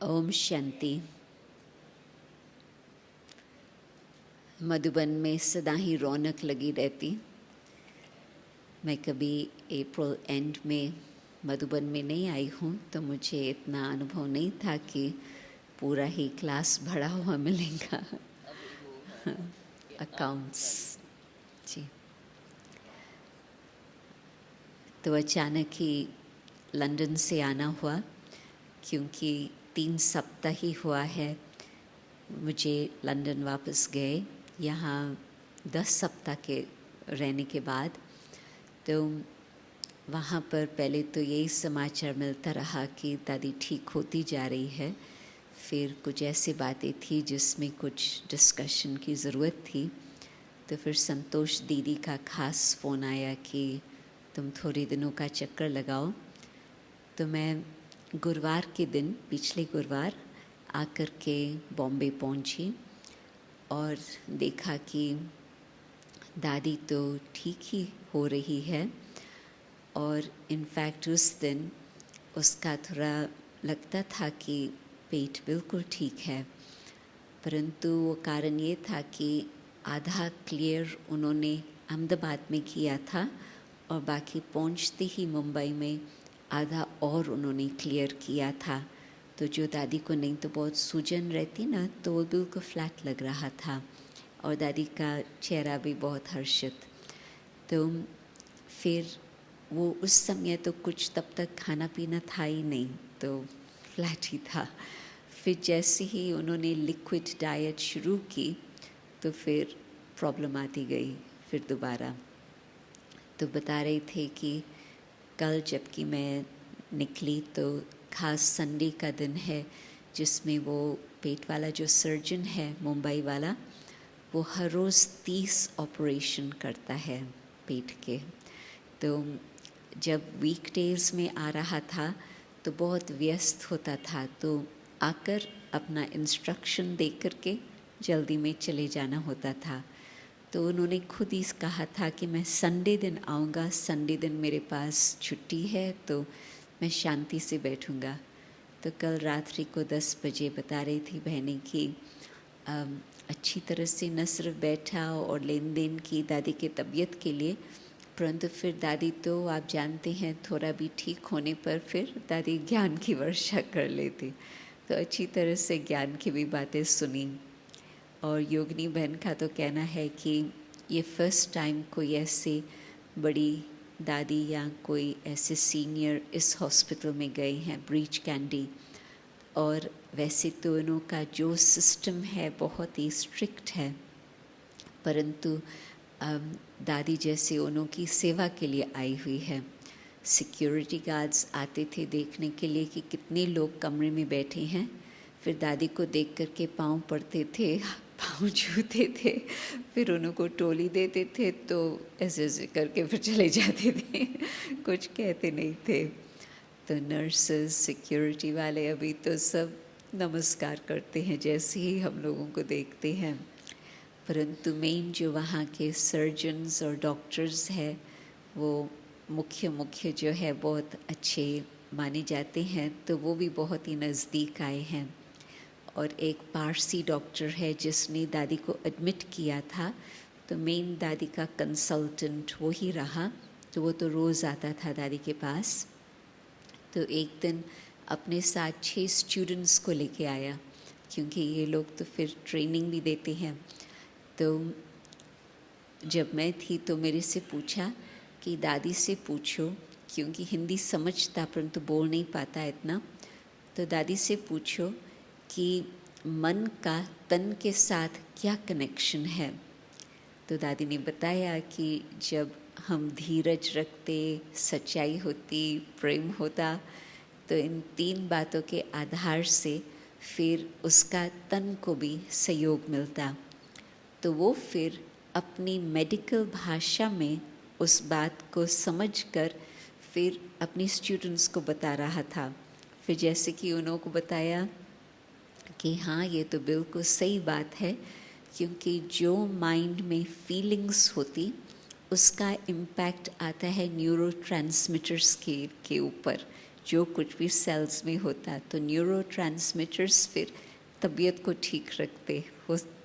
ओम शांति। मधुबन में सदा ही रौनक लगी रहती। मैं कभी अप्रैल एंड में मधुबन में नहीं आई हूँ, तो मुझे इतना अनुभव नहीं था कि पूरा ही क्लास भरा हुआ मिलेगा। अकाउंट्स जी। तो अचानक ही लंदन से आना हुआ, क्योंकि 3 सप्ताह ही हुआ है मुझे लंदन वापस गए, यहाँ 10 सप्ताह के रहने के बाद। तो वहाँ पर पहले तो यही समाचार मिलता रहा कि दादी ठीक होती जा रही है। फिर कुछ ऐसी बातें थी जिसमें कुछ डिस्कशन की ज़रूरत थी। तो फिर संतोष दीदी का ख़ास फ़ोन आया कि तुम थोड़े दिनों का चक्कर लगाओ। तो मैं गुरुवार के दिन, पिछले गुरुवार आकर के बॉम्बे पहुंची और देखा कि दादी तो ठीक ही हो रही है। और इनफैक्ट उस दिन उसका थोड़ा लगता था कि पेट बिल्कुल ठीक है, परंतु वो कारण ये था कि आधा क्लियर उन्होंने अहमदाबाद में किया था और बाकी पहुंचते ही मुंबई में आधा और उन्होंने क्लियर किया था। तो जो दादी को नहीं तो बहुत सूजन रहती ना, तो वो बिल्कुल फ्लैट लग रहा था और दादी का चेहरा भी बहुत हर्षित। तो फिर वो उस समय तो कुछ तब तक खाना पीना था ही नहीं, तो फ्लैट ही था। फिर जैसे ही उन्होंने लिक्विड डाइट शुरू की तो फिर प्रॉब्लम आती गई फिर दोबारा। तो बता रहे थे कि कल जबकि मैं निकली तो खास संडे का दिन है, जिसमें वो पेट वाला जो सर्जन है मुंबई वाला, वो हर रोज़ 30 ऑपरेशन करता है पेट के। तो जब वीकडेज़ में आ रहा था तो बहुत व्यस्त होता था, तो आकर अपना इंस्ट्रक्शन दे करके जल्दी में चले जाना होता था। तो उन्होंने खुद ही कहा था कि मैं संडे दिन आऊँगा, संडे दिन मेरे पास छुट्टी है तो मैं शांति से बैठूँगा। तो कल रात्रि को 10 बजे बता रही थी बहनें कि अच्छी तरह से न सिर्फ बैठा और लेन देन की दादी के तबीयत के लिए, परंतु फिर दादी तो आप जानते हैं थोड़ा भी ठीक होने पर फिर दादी ज्ञान की वर्षा कर लेती। तो अच्छी तरह से ज्ञान की भी बातें सुनी। और योगिनी बहन का तो कहना है कि ये फर्स्ट टाइम कोई ऐसे बड़ी दादी या कोई ऐसे सीनियर इस हॉस्पिटल में गए हैं, ब्रीच कैंडी। और वैसे तो उनका जो सिस्टम है बहुत ही स्ट्रिक्ट है, परंतु दादी जैसे उन्हों की सेवा के लिए आई हुई है। सिक्योरिटी गार्ड्स आते थे देखने के लिए कि कितने लोग कमरे में बैठे हैं। फिर दादी को देख करके पाँव पड़ते थे, पाँव छूते थे, फिर उनको टोली देते थे, तो ऐसे ऐसे करके फिर चले जाते थे, कुछ कहते नहीं थे। तो नर्सेस, सिक्योरिटी वाले अभी तो सब नमस्कार करते हैं जैसे ही हम लोगों को देखते हैं, परंतु मेन जो वहाँ के सर्जन्स और डॉक्टर्स हैं वो मुख्य जो है बहुत अच्छे माने जाते हैं, तो वो भी बहुत ही नज़दीक आए हैं। और एक पारसी डॉक्टर है जिसने दादी को एडमिट किया था, तो मेन दादी का कंसल्टेंट वो ही रहा, तो वो तो रोज़ आता था दादी के पास। तो एक दिन अपने साथ 6 स्टूडेंट्स को लेके आया, क्योंकि ये लोग तो फिर ट्रेनिंग भी देते हैं। तो जब मैं थी तो मेरे से पूछा कि दादी से पूछो, क्योंकि हिंदी समझता परंतु बोल नहीं पाता इतना, तो दादी से पूछो कि मन का तन के साथ क्या कनेक्शन है। तो दादी ने बताया कि जब हम धीरज रखते, सच्चाई होती, प्रेम होता, तो इन 3 बातों के आधार से फिर उसका तन को भी सहयोग मिलता। तो वो फिर अपनी मेडिकल भाषा में उस बात को समझकर फिर अपने स्टूडेंट्स को बता रहा था। फिर जैसे कि उन्होंने को बताया कि हाँ, ये तो बिल्कुल सही बात है, क्योंकि जो माइंड में फीलिंग्स होती उसका इम्पैक्ट आता है न्यूरोट्रांसमीटर्स के ऊपर, जो कुछ भी सेल्स में होता, तो न्यूरो ट्रांसमीटर्स फिर तबीयत को ठीक रखते।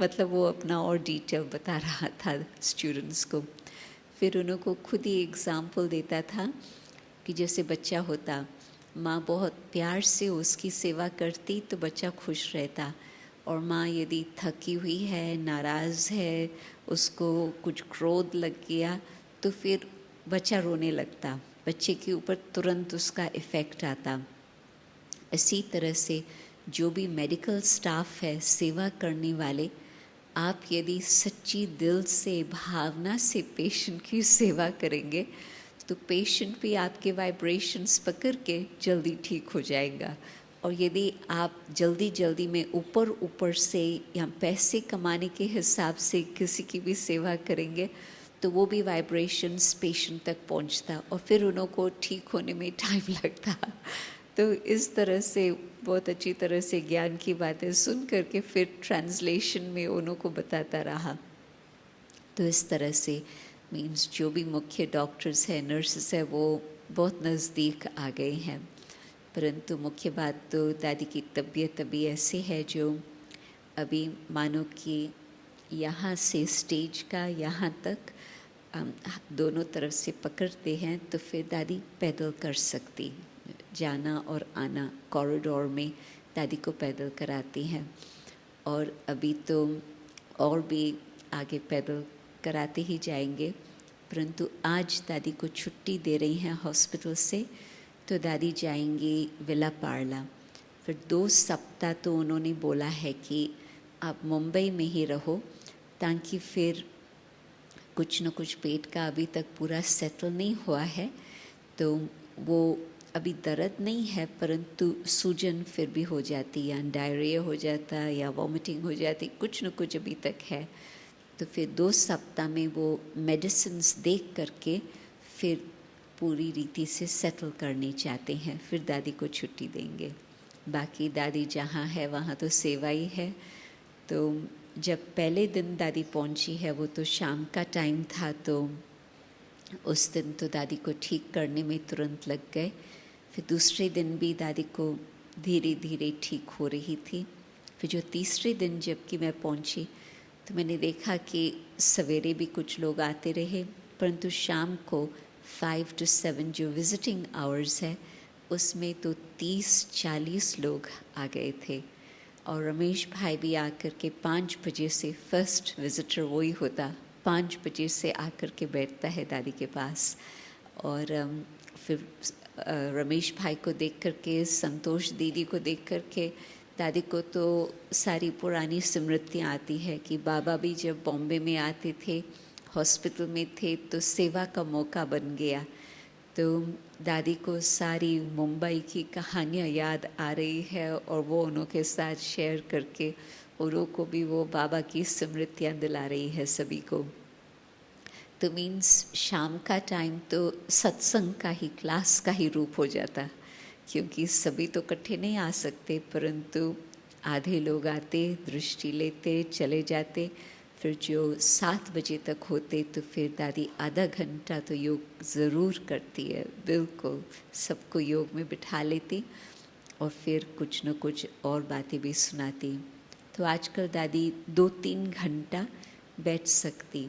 मतलब वो अपना और डिटेल बता रहा था स्टूडेंट्स को। फिर उनको खुद ही एग्ज़ाम्पल देता था कि जैसे बच्चा होता, माँ बहुत प्यार से उसकी सेवा करती तो बच्चा खुश रहता, और माँ यदि थकी हुई है, नाराज़ है, उसको कुछ क्रोध लग गया तो फिर बच्चा रोने लगता, बच्चे के ऊपर तुरंत उसका इफ़ेक्ट आता। इसी तरह से जो भी मेडिकल स्टाफ है, सेवा करने वाले, आप यदि सच्ची दिल से, भावना से पेशेंट की सेवा करेंगे तो पेशेंट भी आपके वाइब्रेशंस पकड़ के जल्दी ठीक हो जाएगा। और यदि आप जल्दी जल्दी में ऊपर से या पैसे कमाने के हिसाब से किसी की भी सेवा करेंगे तो वो भी वाइब्रेशंस पेशेंट तक पहुंचता और फिर उनको ठीक होने में टाइम लगता। तो इस तरह से बहुत अच्छी तरह से ज्ञान की बातें सुन करके फिर ट्रांसलेशन में उनको बताता रहा। तो इस तरह से मीन्स जो भी मुख्य डॉक्टर्स हैं, नर्सेस हैं, वो बहुत नज़दीक आ गए हैं। परंतु मुख्य बात तो दादी की तबीयत अभी ऐसी है जो अभी मानो कि यहाँ से स्टेज का यहाँ तक दोनों तरफ से पकड़ते हैं तो फिर दादी पैदल कर सकती, जाना और आना कॉरिडोर में दादी को पैदल कराती हैं। और अभी तो और भी आगे पैदल कराते ही जाएंगे, परंतु आज दादी को छुट्टी दे रही हैं हॉस्पिटल से, तो दादी जाएंगी विला पार्ला। फिर 2 सप्ताह तो उन्होंने बोला है कि आप मुंबई में ही रहो, ताकि फिर कुछ न कुछ पेट का अभी तक पूरा सेटल नहीं हुआ है, तो वो अभी दर्द नहीं है परंतु सूजन फिर भी हो जाती, या डायरिया हो जाता या वॉमिटिंग हो जाती, कुछ न कुछ अभी तक है। तो फिर 2 सप्ताह में वो मेडिसिन्स देख करके फिर पूरी रीति से सेटल करने चाहते हैं, फिर दादी को छुट्टी देंगे। बाकी दादी जहाँ है वहाँ तो सेवा ही है। तो जब पहले दिन दादी पहुँची है वो तो शाम का टाइम था, तो उस दिन तो दादी को ठीक करने में तुरंत लग गए। फिर दूसरे दिन भी दादी को धीरे धीरे ठीक हो रही थी। फिर जो तीसरे दिन जबकि मैं पहुँची तो मैंने देखा कि सवेरे भी कुछ लोग आते रहे, परंतु शाम को 5 to 7 जो विज़िटिंग आवर्स है उसमें तो 30-40 लोग आ गए थे। और रमेश भाई भी आकर के 5 बजे से, फर्स्ट विज़िटर वही होता, 5 बजे से आकर के बैठता है दादी के पास। और फिर रमेश भाई को देख करके, संतोष दीदी को देख करके दादी को तो सारी पुरानी स्मृतियाँ आती है कि बाबा भी जब बॉम्बे में आते थे, हॉस्पिटल में थे, तो सेवा का मौका बन गया। तो दादी को सारी मुंबई की कहानियाँ याद आ रही है और वो उनके साथ शेयर करके औरों को भी वो बाबा की स्मृतियाँ दिला रही है सभी को। तो मीन्स शाम का टाइम तो सत्संग का ही, क्लास का ही रूप हो जाता, क्योंकि सभी तो इकट्ठे नहीं आ सकते, परंतु आधे लोग आते, दृष्टि लेते, चले जाते। फिर जो 7 बजे तक होते तो फिर दादी आधा घंटा तो योग ज़रूर करती है, बिल्कुल सबको योग में बिठा लेती और फिर कुछ न कुछ और बातें भी सुनाती। तो आजकल दादी 2-3 घंटा बैठ सकती,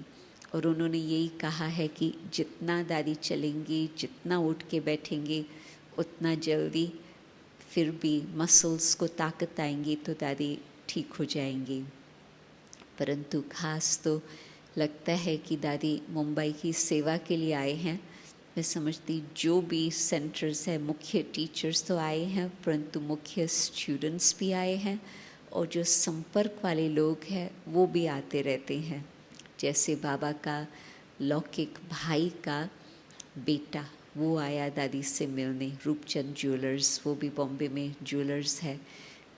और उन्होंने यही कहा है कि जितना दादी चलेंगी, जितना उठ के बैठेंगी, उतना जल्दी फिर भी मसल्स को ताकत आएंगी तो दादी ठीक हो जाएंगी। परंतु खास तो लगता है कि दादी मुंबई की सेवा के लिए आए हैं। मैं समझती जो भी सेंटर्स है, मुख्य टीचर्स तो आए हैं, परंतु मुख्य स्टूडेंट्स भी आए हैं, और जो संपर्क वाले लोग हैं वो भी आते रहते हैं। जैसे बाबा का लौकिक भाई का बेटा, वो आया दादी से मिलने, रूपचंद ज्वेलर्स, वो भी बॉम्बे में ज्वेलर्स है,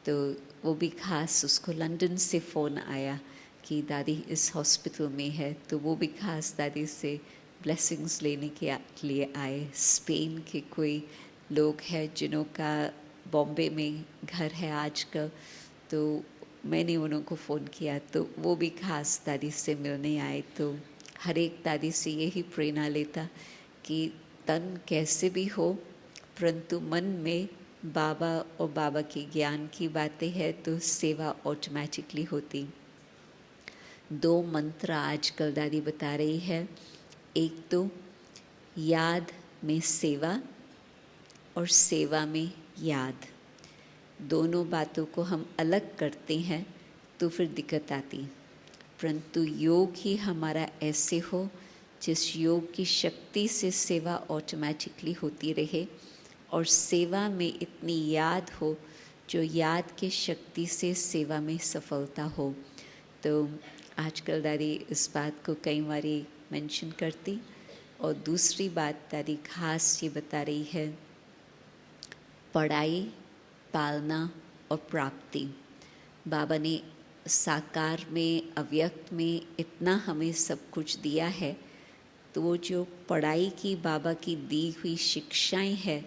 तो वो भी खास, उसको लंदन से फ़ोन आया कि दादी इस हॉस्पिटल में है, तो वो भी खास दादी से ब्लेसिंग्स लेने के लिए आए। स्पेन के कोई लोग हैं जिनका बॉम्बे में घर है आजकल, तो मैंने उनको फ़ोन किया तो वो भी खास दादी से मिलने आए। तो हर एक दादी से यही प्रेरणा लेता कि तन कैसे भी हो परंतु मन में बाबा और बाबा के ज्ञान की बातें हैं तो सेवा ऑटोमेटिकली होती। 2 मंत्र आजकल दादी बता रही है, एक तो याद में सेवा और सेवा में याद। दोनों बातों को हम अलग करते हैं तो फिर दिक्कत आती, परंतु योग ही हमारा ऐसे हो जिस योग की शक्ति से सेवा ऑटोमेटिकली होती रहे और सेवा में इतनी याद हो जो याद के शक्ति से सेवा में सफलता हो। तो आजकल दादी इस बात को कई बारी मेंशन करती। और दूसरी बात दादी खास ये बता रही है, पढ़ाई, पालना और प्राप्ति। बाबा ने साकार में, अव्यक्त में इतना हमें सब कुछ दिया है, तो वो जो पढ़ाई की बाबा की दी हुई शिक्षाएं हैं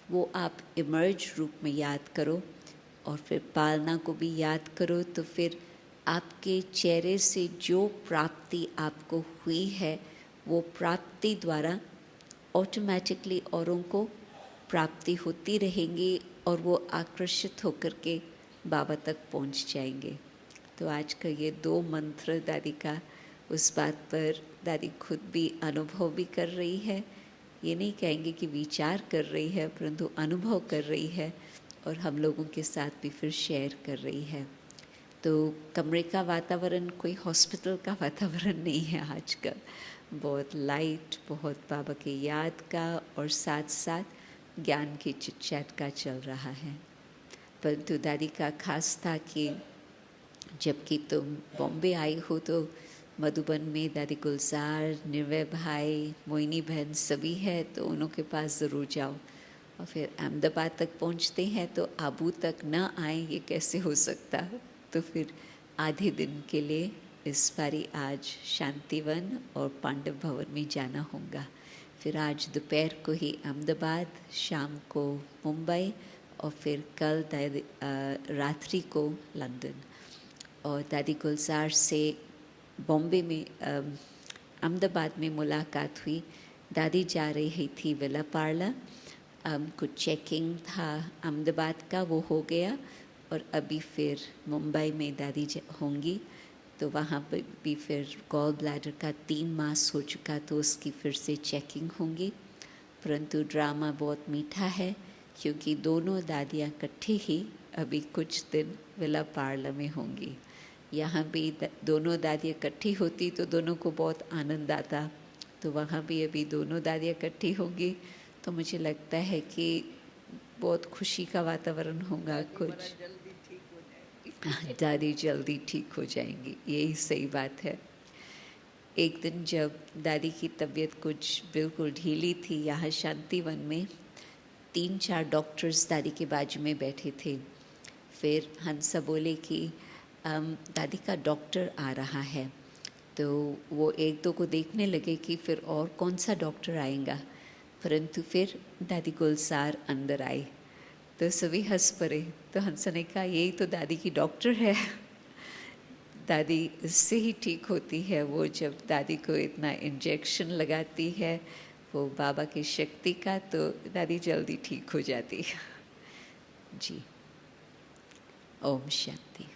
वो आप इमर्ज रूप में याद करो और फिर पालना को भी याद करो, तो फिर आपके चेहरे से जो प्राप्ति आपको हुई है वो प्राप्ति द्वारा ऑटोमेटिकली औरों को प्राप्ति होती रहेंगी और वो आकर्षित होकर के बाबा तक पहुंच जाएंगे। तो आज का ये 2 मंत्र दादी का उस बात पर दादी खुद भी अनुभव भी कर रही है। ये नहीं कहेंगे कि विचार कर रही है, परंतु अनुभव कर रही है और हम लोगों के साथ भी फिर शेयर कर रही है। तो कमरे का वातावरण कोई हॉस्पिटल का वातावरण नहीं है आजकल, बहुत लाइट, बहुत बाबा के याद का और साथ साथ ज्ञान की चिट-चैट का चल रहा है। परंतु दादी का खास था कि जबकि तुम बॉम्बे आई हो तो मधुबन में दादी गुलजार, निर्भय भाई, मोइनी बहन सभी है, तो उन्हों के पास ज़रूर जाओ। और फिर अहमदाबाद तक पहुंचते हैं तो आबू तक न आए, ये कैसे हो सकता। तो फिर आधे दिन के लिए इस बारी आज शांतिवन और पांडव भवन में जाना होगा। फिर आज दोपहर को ही अहमदाबाद, शाम को मुंबई और फिर कल रात्रि को लंदन। और दादी गुलजार से बॉम्बे में अहमदाबाद में मुलाकात हुई। दादी जा रही थी विला पार्ला, कुछ चेकिंग था अहमदाबाद का, वो हो गया और अभी फिर मुंबई में दादी होंगी। तो वहाँ पर भी फिर गॉल ब्लैडर का 3 मास हो चुका, तो उसकी फिर से चेकिंग होंगी। परंतु ड्रामा बहुत मीठा है क्योंकि दोनों दादियाँ इकट्ठी ही अभी कुछ दिन विला पार्ला में होंगी। यहाँ भी दोनों दादियाँ इकट्ठी होती तो दोनों को बहुत आनंद आता, तो वहाँ भी अभी दोनों दादियाँ इकट्ठी होंगी। तो मुझे लगता है कि बहुत खुशी का वातावरण होगा। कुछ दादी जल्दी ठीक हो जाएंगी, यही सही बात है। एक दिन जब दादी की तबीयत कुछ बिल्कुल ढीली थी, यहाँ शांतिवन में 3-4 डॉक्टर्स दादी के बाजू में बैठे थे। फिर हंसा बोले कि दादी का डॉक्टर आ रहा है। तो वो 1-2 को देखने लगे कि फिर और कौन सा डॉक्टर आएगा, परंतु फिर दादी गुलजार अंदर आई तो सभी हंस पड़े। तो हंसा ने कहा यही तो दादी की डॉक्टर है। दादी इससे ही ठीक होती है, वो जब दादी को इतना इंजेक्शन लगाती है वो बाबा की शक्ति का, तो दादी जल्दी ठीक हो जाती है। जी, ओम शांति।